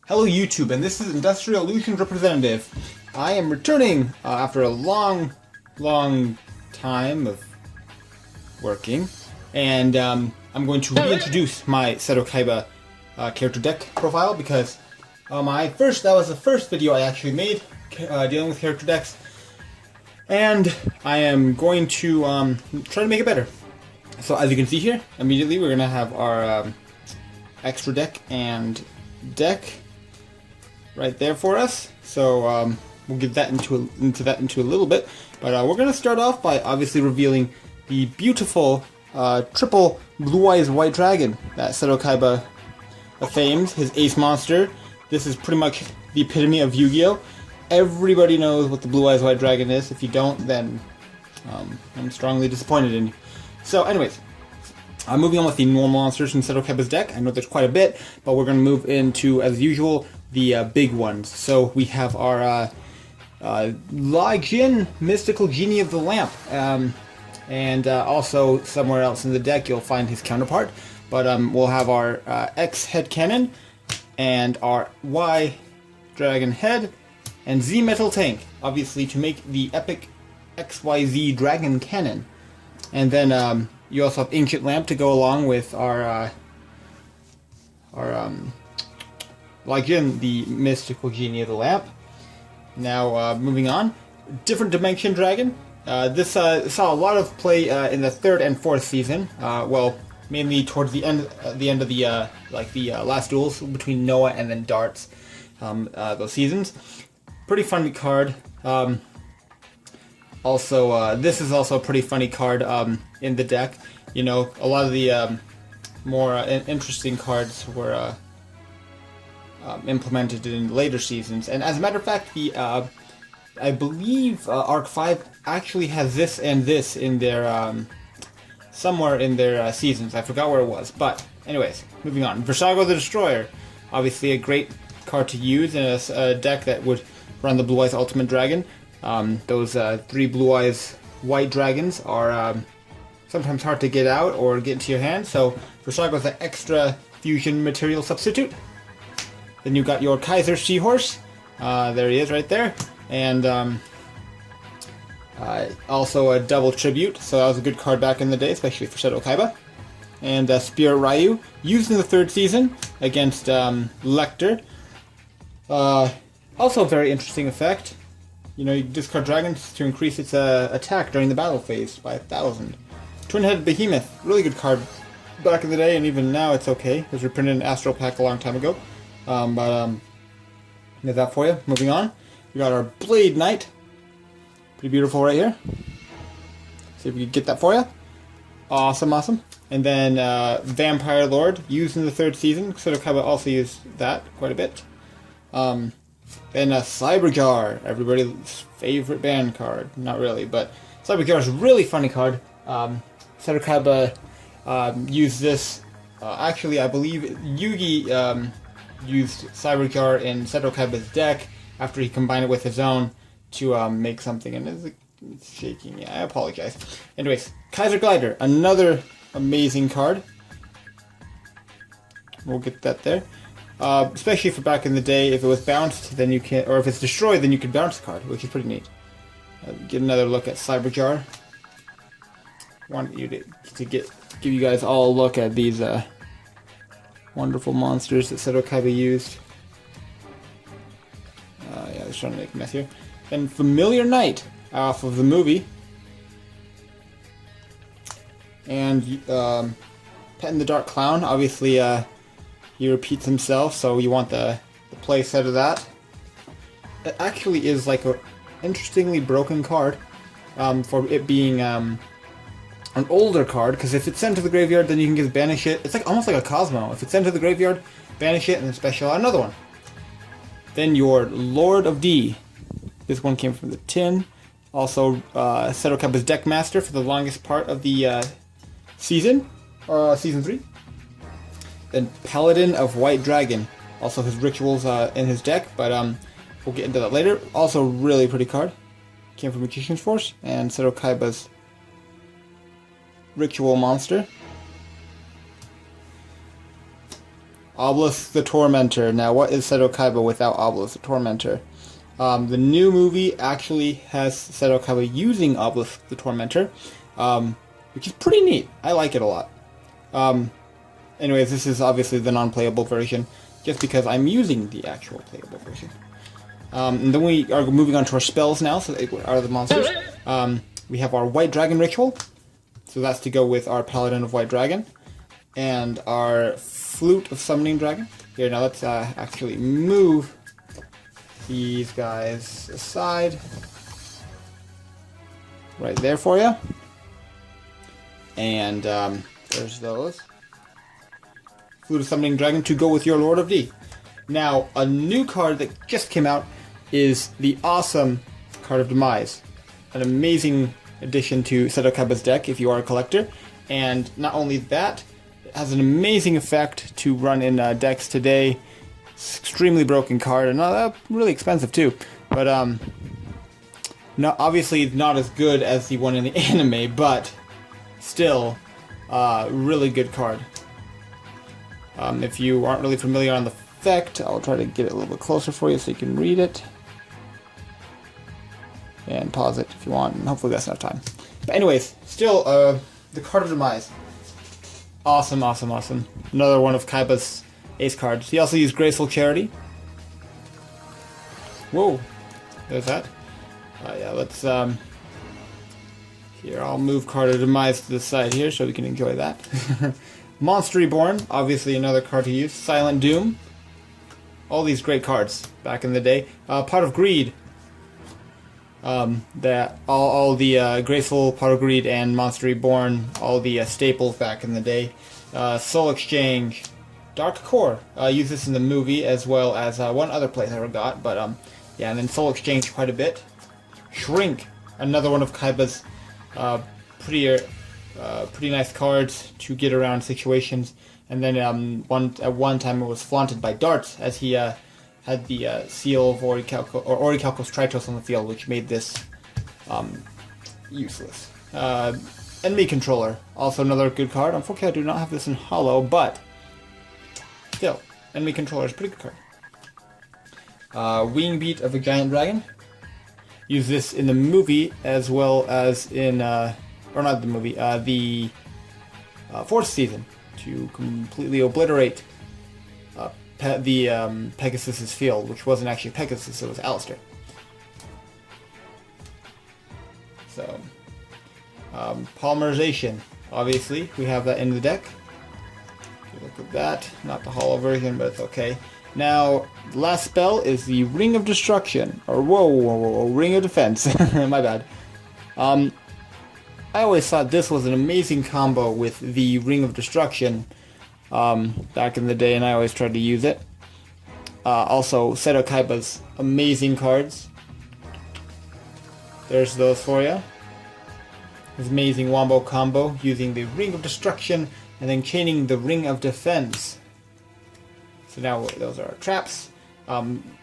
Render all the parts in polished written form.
Hello YouTube, and this is Industrial Illusions Representative. I am returning after a long time of working, and I'm going to reintroduce my Seto Kaiba character deck profile because that was the first video I actually made dealing with character decks, and I am going to try to make it better. So as you can see here, immediately we're going to have our extra deck and deck right there for us. So we'll get that into a little bit, but we're going to start off by obviously revealing the beautiful triple Blue Eyes White Dragon that Seto Kaiba fames, his ace monster. This is pretty much the epitome of Yu-Gi-Oh! Everybody knows what the Blue Eyes White Dragon is. If you don't, then I'm strongly disappointed in you. So anyways, I'm moving on with the normal monsters in Seto Kaiba's deck. I know there's quite a bit, but we're going to move into, as usual, the big ones. So we have our Jin, Mystical Genie of the Lamp, and also somewhere else in the deck you'll find his counterpart. But we'll have our X Head Cannon, and our Y Dragon Head, and Z Metal Tank, obviously to make the epic XYZ Dragon Cannon. And then you also have Ancient Lamp to go along with our Jin, the Mystical Genie of the Lamp. Now moving on, Different Dimension Dragon. This saw a lot of play in the 3rd and 4th season. Well, mainly towards the end of the last duels between Noah and then Darts. Those seasons, pretty funny card. Also, this is also a pretty funny card in the deck. You know, a lot of the more interesting cards were implemented in later seasons. And as a matter of fact, I believe Arc 5 actually has this and this in their somewhere in their seasons. I forgot where it was. But anyways, moving on. Versago the Destroyer, obviously a great card to use in a deck that would run the Blue Eyes Ultimate Dragon. Those 3 Blue Eyes White Dragons are sometimes hard to get out or get into your hand, so Versago is an extra fusion material substitute. Then you got your Kaiser Seahorse, there he is right there, and also a double tribute, so that was a good card back in the day, especially for Seto Kaiba. And Spirit Ryu, used in the 3rd season against Lecter. Also a very interesting effect. You know, you discard dragons to increase its attack during the battle phase by 1,000. Twin-Headed Behemoth, really good card back in the day, and even now it's okay. It was reprinted in Astral Pack a long time ago. There's that for you. Moving on, we got our Blade Knight. Pretty beautiful right here. See if we can get that for you. Awesome, awesome. And then Vampire Lord, used in the 3rd season. Seto Kaiba also used that quite a bit. Then Cyberjar, everybody's favorite band card. Not really, but Cyberjar is a really funny card. Seto Kaiba used this. Actually, I believe Yugi used Cyberjar in Seto Kaiba's deck after he combined it with his own to make something. And it's shaking. Yeah, I apologize. Anyways, Kaiser Glider, another amazing card. We'll get that there. Especially for back in the day, if it was bounced, then you can, or if it's destroyed, then you can bounce the card, which is pretty neat. Get another look at Cyberjar. Want you to give you guys all a look at these wonderful monsters that Seto Kaiba used. Yeah, I was trying to make a mess here. And Familiar Knight off of the movie, and Pet in the Dark Clown. Obviously, he repeats himself, so you want the play set of that. It actually is like a interestingly broken card for it being an older card, because if it's sent to the graveyard, then you can just banish it. It's like almost like a Cosmo. If it's sent to the graveyard, banish it, and then special out another one. Then your Lord of D. This one came from the tin. Also, Seto Kaiba's Deck Master for the longest part of the season, Season 3. Then Paladin of White Dragon, also his rituals in his deck, but we'll get into that later. Also, really pretty card. Came from Magician's Force, and Seto Kaiba's Ritual Monster. Obelisk the Tormentor. Now, what is Seto Kaiba without Obelisk the Tormentor? The new movie actually has Seto Kaiba using Obelisk the Tormentor, which is pretty neat. I like it a lot. Anyways, this is obviously the non-playable version, just because I'm using the actual playable version. And then we are moving on to our spells now, so they are the monsters. We have our White Dragon Ritual, so that's to go with our Paladin of White Dragon, and our Flute of Summoning Dragon. Here, now let's actually move these guys aside. Right there for you. And there's those. Flute of Summoning Dragon to go with your Lord of D. Now, a new card that just came out is the awesome Card of Demise. An amazing addition to Seto Kaiba's deck if you are a collector. And not only that, it has an amazing effect to run in decks today. It's extremely broken card, and really expensive too. But obviously not as good as the one in the anime, but still really good card. If you aren't really familiar on the effect, I'll try to get it a little bit closer for you so you can read it. And pause it if you want, and hopefully that's enough time. But anyways, still, the Card of Demise. Awesome, awesome, awesome. Another one of Kaiba's ace cards. He also used Graceful Charity. Whoa, there's that. Yeah, let's, here, I'll move Card of Demise to the side here so we can enjoy that. Monster Reborn, obviously another card to use. Silent Doom. All these great cards back in the day. Pot of Greed. That all the Graceful, Pot of Greed, and Monster Reborn, all the staples back in the day. Soul Exchange. Dark Core. Use this in the movie as well as one other place I forgot, but yeah, and then Soul Exchange quite a bit. Shrink. Another one of Kaiba's pretty nice cards to get around situations. And then at one time it was flaunted by Darts, as he had the seal of Orichalcos Tritos on the field, which made this useless. Enemy Controller, also another good card. Unfortunately, I do not have this in Holo, but still, Enemy Controller is a pretty good card. Wing Beat of a Giant Dragon. Use this in the movie as well as in, or not the movie, the fourth season to completely obliterate Pegasus's field, which wasn't actually Pegasus, it was Alistair. So, Polymerization, obviously, we have that in the deck. Look at that, not the Holo version, but it's okay. Now, the last spell is the Ring of Destruction, or whoa, Ring of Defense, my bad. I always thought this was an amazing combo with the Ring of Destruction back in the day, and I always tried to use it. Also, Seto Kaiba's amazing cards. There's those for you. His amazing wombo combo using the Ring of Destruction and then chaining the Ring of Defense. So now those are our traps.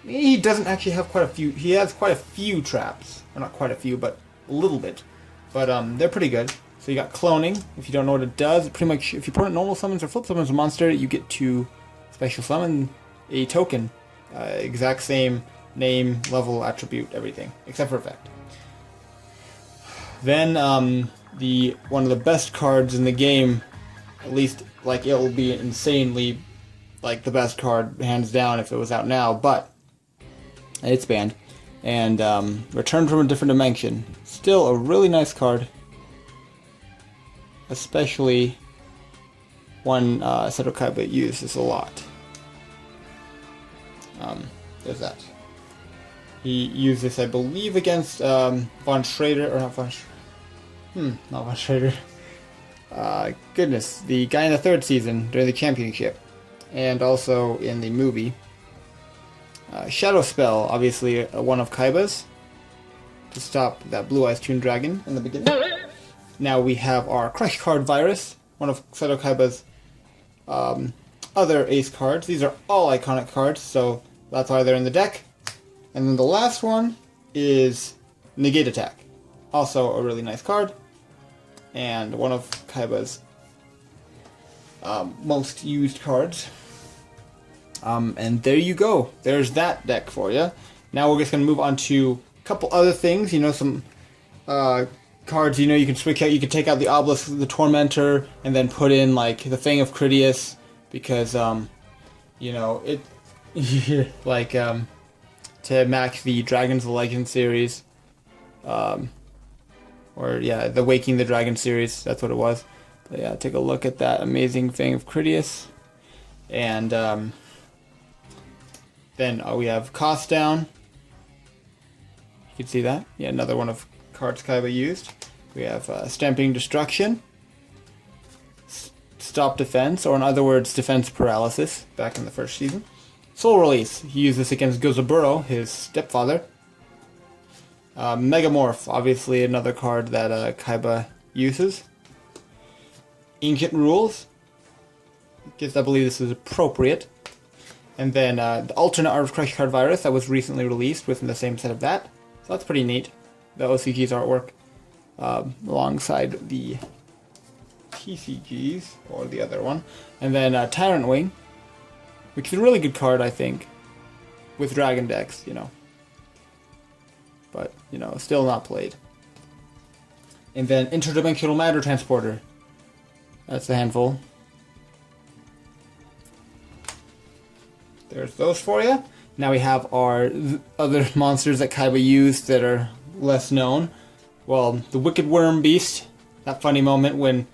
He doesn't actually have quite a few. He has quite a few traps. Or not quite a few, but a little bit. But they're pretty good. So you got Cloning. If you don't know what it does, pretty much if you put normal summons or flip summons a monster, you get to special summon a token. Exact same name, level, attribute, everything, except for effect. Then one of the best cards in the game, at least like it will be insanely like the best card hands down if it was out now, but it's banned. And Return from a Different Dimension, still a really nice card, especially one Seto Kaiba uses a lot. There's that. He used this, I believe, against Von Schrader, or not Von not Von Schrader. Goodness, the guy in the third season during the championship, and also in the movie. Shadow Spell, obviously one of Kaiba's, to stop that Blue Eyes Toon Dragon in the beginning. Now we have our Crush Card Virus, one of Seto Kaiba's other ace cards. These are all iconic cards, so that's why they're in the deck. And then the last one is Negate Attack, also a really nice card, and one of Kaiba's most used cards. And there you go. There's that deck for you. Now we're just going to move on to a couple other things. You know, some cards, you know, you can switch out. You can take out the Obelisk, the Tormentor, and then put in, like, the Fang of Critias. Because, you know, it... like, to match the Dragons of the Legend series. Or, yeah, the Waking the Dragon series. That's what it was. But, yeah, take a look at that amazing Fang of Critias. And, then we have Cost Down. You can see that. Yeah, another one of cards Kaiba used. We have Stamping Destruction. Stop Defense, or in other words, Defense Paralysis, back in the first season. Soul Release. He used this against Gozaburo, his stepfather. Megamorph, obviously another card that Kaiba uses. Ancient Rules. I guess I believe this is appropriate. And then the alternate Art of Crush card Virus that was recently released within the same set of that. So that's pretty neat. The OCG's artwork alongside the TCGs, or the other one. And then Tyrant Wing, which is a really good card, I think, with Dragon decks, you know. But, you know, still not played. And then Interdimensional Matter Transporter. That's a handful. There's those for you. Now we have our other monsters that Kaiba used that are less known. Well, the Wicked Worm Beast. That funny moment when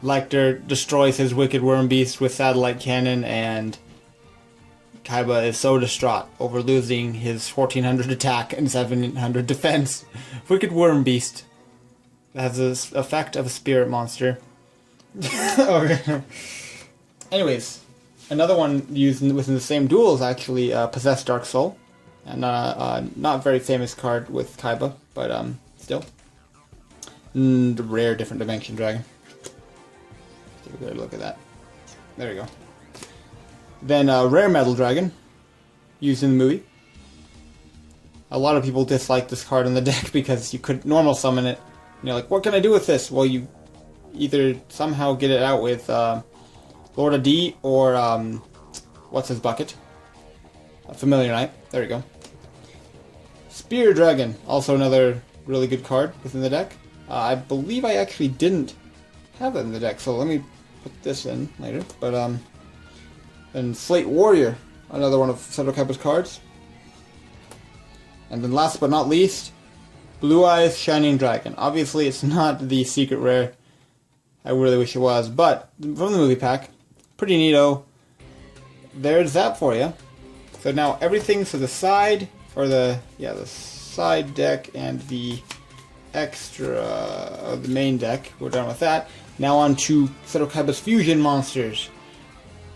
Lecter destroys his Wicked Worm Beast with Satellite Cannon, and Kaiba is so distraught over losing his 1400 attack and 700 defense. Wicked Worm Beast. That has the effect of a spirit monster. Okay. Anyways. Another one used within the same duel is actually Possessed Dark Soul. And not very famous card with Kaiba, but still. The rare different dimension dragon. Take a better look at that. There we go. Then Rare Metal Dragon, used in the movie. A lot of people dislike this card in the deck because you could normal summon it. And you're like, what can I do with this? Well, you either somehow get it out with... Lord of D, or, what's his bucket? A Familiar Knight. There we go. Spear Dragon, also another really good card within the deck. I believe I actually didn't have it in the deck, so let me put this in later. But, and Slate Warrior, another one of Seto Kaiba's cards. And then last but not least, Blue Eyes Shining Dragon. Obviously, it's not the secret rare. I really wish it was, but from the movie pack, pretty neato. There's that for you. So now everything to the side, or the side deck and the extra of the main deck. We're done with that. Now on to Seto Kaiba's fusion monsters.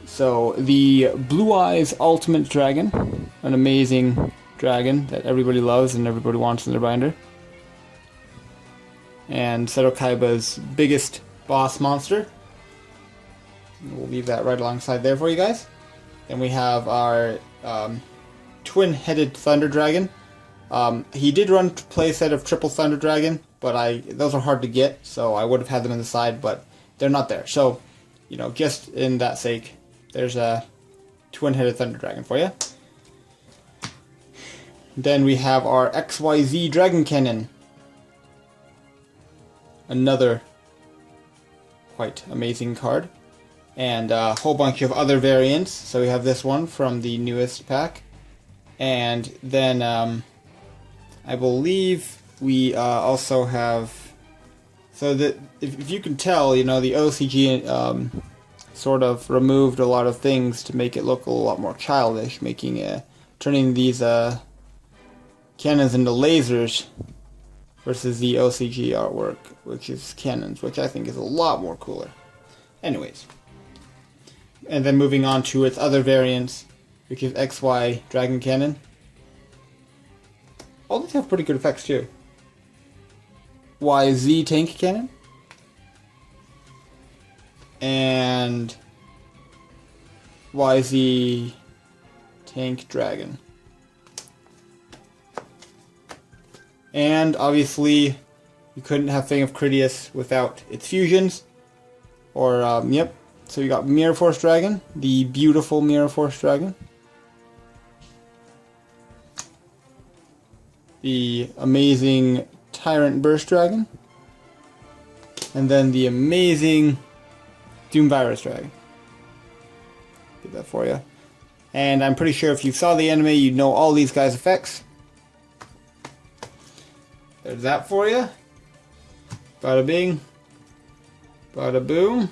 So the Blue Eyes Ultimate Dragon, an amazing dragon that everybody loves and everybody wants in their binder. And Seto Kaiba's biggest boss monster. We'll leave that right alongside there for you guys. Then we have our twin-headed Thunder Dragon. He did run play set of triple Thunder Dragon, but those are hard to get, so I would have had them on the side, but they're not there. So, you know, just in that sake, there's a twin-headed Thunder Dragon for you. Then we have our XYZ Dragon Cannon. Another quite amazing card. And a whole bunch of other variants. So we have this one from the newest pack. And then I believe we also have... So that if you can tell, you know, the OCG sort of removed a lot of things to make it look a lot more childish, turning these cannons into lasers versus the OCG artwork, which is cannons, which I think is a lot more cooler. Anyways. And then moving on to its other variants, which is XY Dragon Cannon. All these have pretty good effects too. YZ Tank Cannon. And YZ Tank Dragon. And obviously, you couldn't have Fang of Critias without its fusions. Or, yep, So you got Mirror Force Dragon, the beautiful Mirror Force Dragon. The amazing Tyrant Burst Dragon. And then the amazing Doom Virus Dragon. Get that for you. And I'm pretty sure if you saw the anime, you'd know all these guys' effects. There's that for you. Bada bing. Bada boom.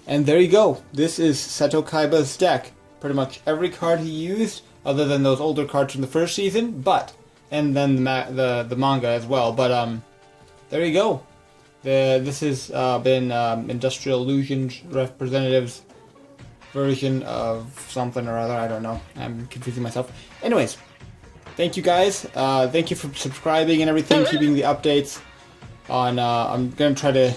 And there you go. This is Seto Kaiba's deck. Pretty much every card he used, other than those older cards from the first season, and then the manga as well. But there you go. This has been Industrial Illusions Representative's version of something or other. I don't know. I'm confusing myself. Anyways, thank you guys. Thank you for subscribing and everything, keeping the updates on. I'm gonna try to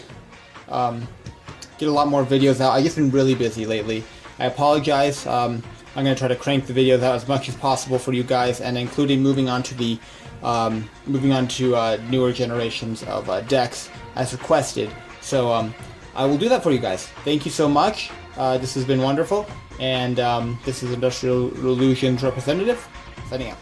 get a lot more videos out. I've just been really busy lately. I apologize. I'm gonna try to crank the videos out as much as possible for you guys, and including moving on to the newer generations of decks as requested. So I will do that for you guys. Thank you so much. This has been wonderful, and this is Industrial Illusions Representative signing out.